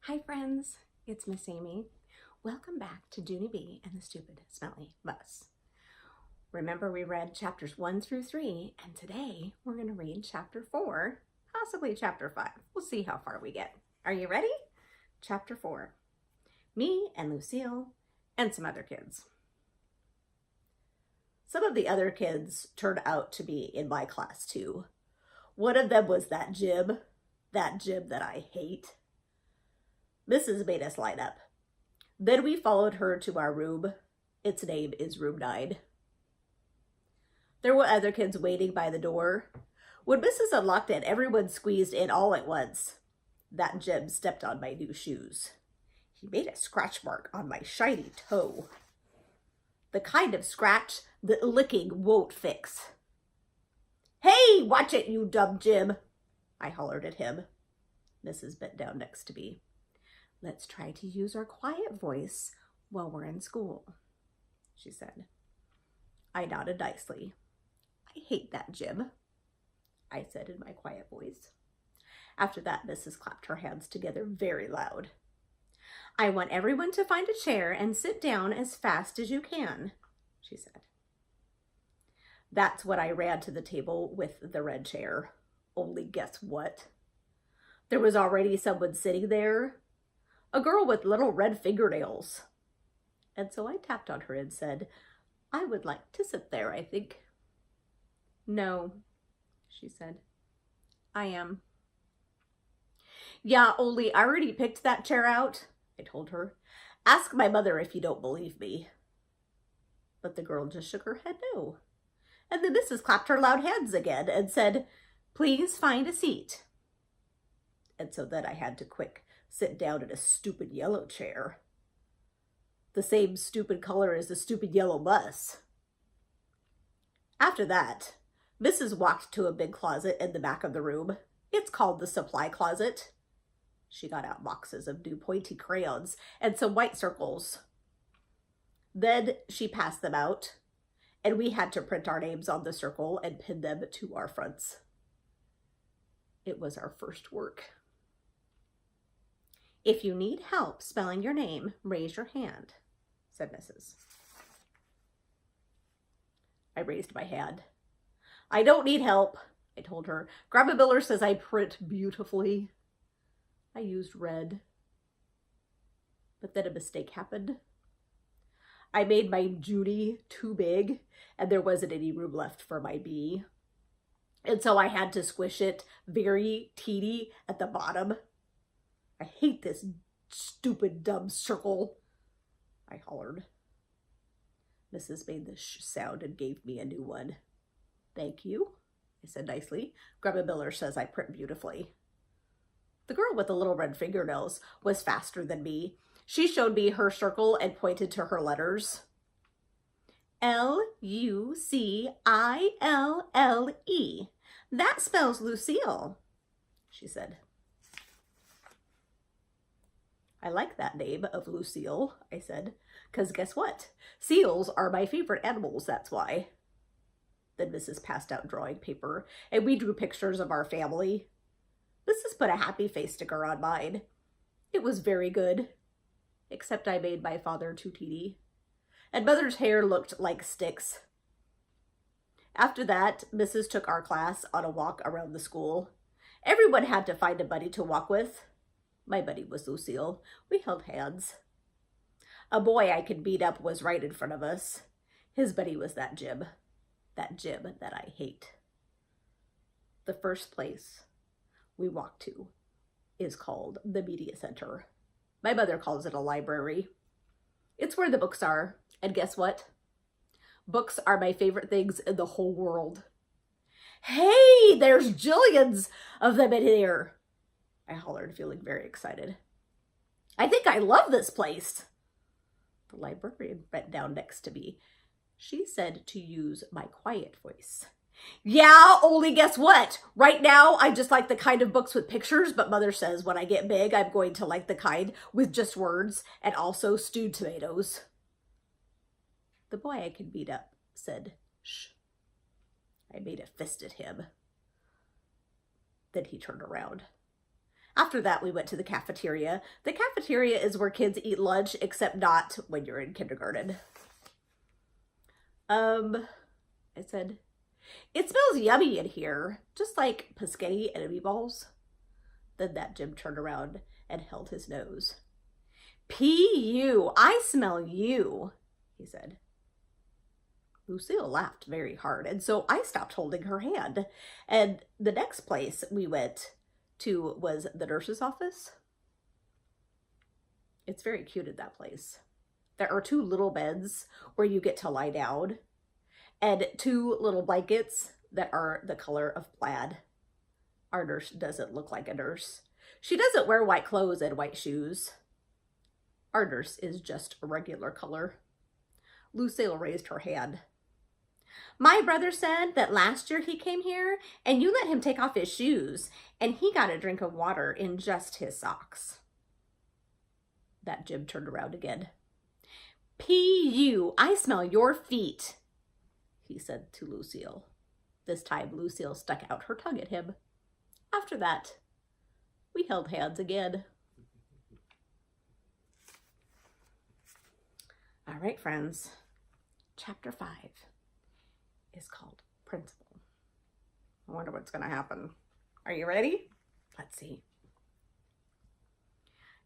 Hi friends, it's Miss Amy. Welcome back to Junie B and the Stupid Smelly Bus. Remember we read chapters 1 through 3, and today we're going to read chapter 4, possibly chapter 5. We'll see how far we get. Are you ready? Chapter 4. Me and Lucille and some other kids. Some of the other kids turned out to be in my class too. One of them was that Jib that I hate. Mrs. made us line up. Then we followed her to our room. Its name is room 9. There were other kids waiting by the door. When Mrs. unlocked it, everyone squeezed in all at once. That Jim stepped on my new shoes. He made a scratch mark on my shiny toe. The kind of scratch that licking won't fix. "Hey, watch it, you dumb Jim!" I hollered at him. Mrs. bent down next to me. "Let's try to use our quiet voice while we're in school," she said. I nodded nicely. "I hate that Jim," I said in my quiet voice. After that, Mrs. clapped her hands together very loud. "I want everyone to find a chair and sit down as fast as you can," she said. That's when I ran to the table with the red chair. Only guess what? There was already someone sitting there. A girl with little red fingernails. And so I tapped on her and said, "I would like to sit there, I think." "No," she said. "I am." "Yeah, only I already picked that chair out," I told her. "Ask my mother if you don't believe me." But the girl just shook her head no. And then Mrs. clapped her loud hands again and said, "Please find a seat." And so then I had to quick sit down in a stupid yellow chair. The same stupid color as the stupid yellow bus. After that, Mrs. walked to a big closet in the back of the room. It's called the supply closet. She got out boxes of new pointy crayons and some white circles. Then she passed them out, and we had to print our names on the circle and pin them to our fronts. It was our first work. "If you need help spelling your name, raise your hand," said Mrs. I raised my hand. "I don't need help," I told her. "Grandma Miller says I print beautifully." I used red. But then a mistake happened. I made my Junie too big, and there wasn't any room left for my B. And so I had to squish it very teeny at the bottom. "I hate this stupid, dumb circle," I hollered. Mrs. made the sh sound and gave me a new one. "Thank you," I said nicely. "Grandma Miller says I print beautifully." The girl with the little red fingernails was faster than me. She showed me her circle and pointed to her letters. "Lucille. That spells Lucille," she said. "I like that name of Lucille," I said, "because guess what? Seals are my favorite animals, that's why." Then Mrs. passed out drawing paper, and we drew pictures of our family. Mrs. put a happy face sticker on mine. It was very good, except I made my father too teeny, and Mother's hair looked like sticks. After that, Mrs. took our class on a walk around the school. Everyone had to find a buddy to walk with. My buddy was Lucille. We held hands. A boy I could beat up was right in front of us. His buddy was that Jim that I hate. The first place we walked to is called the Media Center. My mother calls it a library. It's where the books are. And guess what? Books are my favorite things in the whole world. "Hey, there's jillions of them in here," I hollered, feeling very excited. "I think I love this place." The librarian bent down next to me. She said to use my quiet voice. "Yeah, only guess what? Right now, I just like the kind of books with pictures, but Mother says when I get big, I'm going to like the kind with just words and also stewed tomatoes." The boy I could beat up said, "Shh." I made a fist at him. Then he turned around. After that, we went to the cafeteria. The cafeteria is where kids eat lunch, except not when you're in kindergarten. I said, "It smells yummy in here, just like Paschetti and meatballs." Then that Jim turned around and held his nose. "P.U., I smell you," he said. Lucille laughed very hard, and so I stopped holding her hand. And the next place we went to was the nurse's office. It's very cute at that place. There are 2 little beds where you get to lie down, and 2 little blankets that are the color of plaid. Our nurse doesn't look like a nurse. She doesn't wear white clothes and white shoes. Our nurse is just a regular color. Lucille raised her hand. "My brother said that last year he came here and you let him take off his shoes and he got a drink of water in just his socks." That Jim turned around again. "P.U., I smell your feet," he said to Lucille. This time Lucille stuck out her tongue at him. After that, we held hands again. All right, friends. Chapter 5 is called Principal. I wonder what's going to happen. Are you ready? Let's see.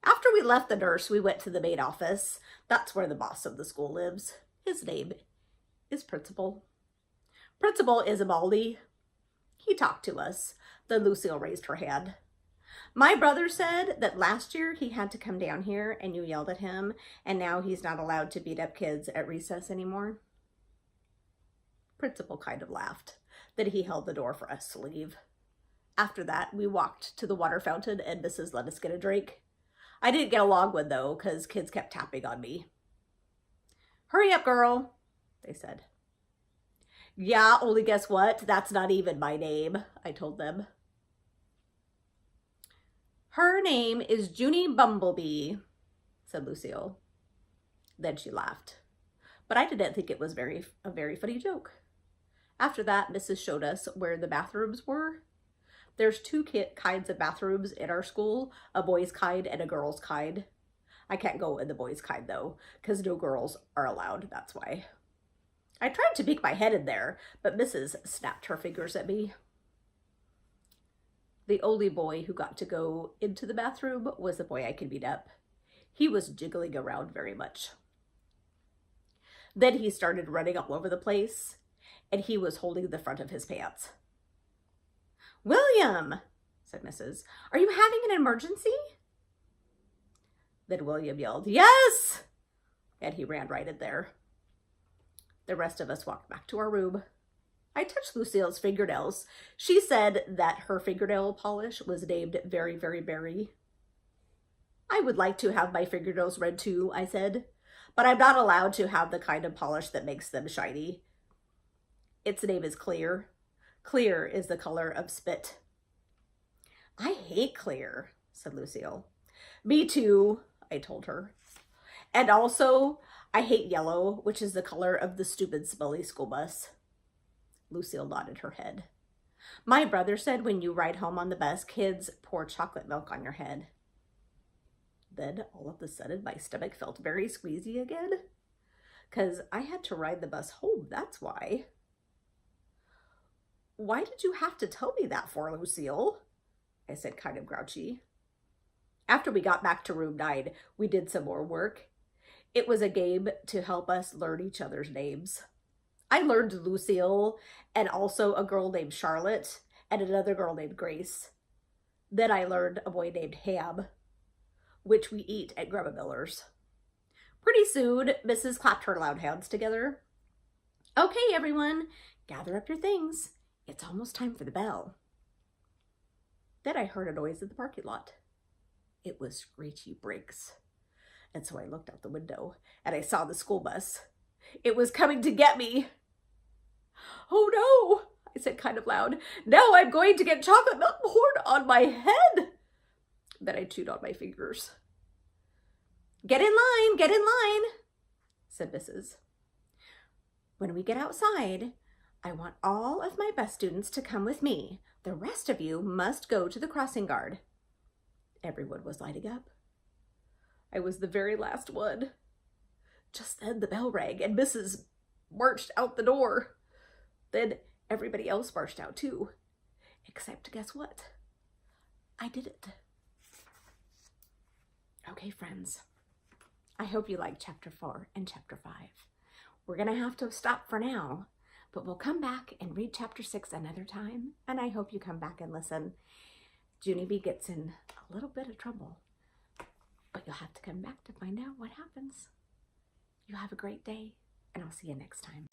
After we left the nurse, we went to the main office. That's where the boss of the school lives. His name is Principal. Principal is a Baldy. He talked to us. Then Lucille raised her hand. "My brother said that last year he had to come down here and you yelled at him, and now he's not allowed to beat up kids at recess anymore." Principal kind of laughed. Then he held the door for us to leave. After that, we walked to the water fountain and Mrs. let us get a drink. I didn't get a long one though, because kids kept tapping on me. "Hurry up, girl," they said. "Yeah, only guess what? That's not even my name," I told them. "Her name is Junie Bumblebee," said Lucille. Then she laughed. But I didn't think it was a very funny joke. After that, Mrs. showed us where the bathrooms were. There's 2 kinds of bathrooms in our school, a boys' kind and a girls' kind. I can't go in the boys' kind though, because no girls are allowed, that's why. I tried to peek my head in there, but Mrs. snapped her fingers at me. The only boy who got to go into the bathroom was the boy I could beat up. He was jiggling around very much. Then he started running all over the place, and he was holding the front of his pants. "William," said Mrs., "are you having an emergency?" Then William yelled, "Yes!" And he ran right in there. The rest of us walked back to our room. I touched Lucille's fingernails. She said that her fingernail polish was named Very, Very Berry. "I would like to have my fingernails red too," I said, "but I'm not allowed to have the kind of polish that makes them shiny. Its name is Clear. Clear is the color of spit." "I hate clear," said Lucille. "Me too," I told her. "And also, I hate yellow, which is the color of the stupid Smelly school bus." Lucille nodded her head. "My brother said when you ride home on the bus, kids pour chocolate milk on your head." Then all of a sudden, my stomach felt very squeezy again, because I had to ride the bus home, that's why. "Why did you have to tell me that for, Lucille?" I said, kind of grouchy. After we got back to room 9, we did some more work. It was a game to help us learn each other's names. I learned Lucille and also a girl named Charlotte and another girl named Grace. Then I learned a boy named Ham, which we eat at Grandma Miller's. Pretty soon, Mrs. clapped her loud hands together. "Okay, everyone, gather up your things. It's almost time for the bell." Then I heard a noise in the parking lot. It was screechy brakes. And so I looked out the window and I saw the school bus. It was coming to get me. "Oh no," I said kind of loud. "Now I'm going to get chocolate milk poured on my head." Then I chewed on my fingers. Get in line," said Mrs. "When we get outside, I want all of my bus students to come with me. The rest of you must go to the crossing guard." Everyone was lighting up. I was the very last one. Just then the bell rang and Mrs. marched out the door. Then everybody else marched out too. Except guess what? I did it. Okay, friends. I hope you liked chapter 4 and chapter 5. We're going to have to stop for now, but we'll come back and read chapter 6 another time, and I hope you come back and listen. Junie B gets in a little bit of trouble, but you'll have to come back to find out what happens. You have a great day, and I'll see you next time.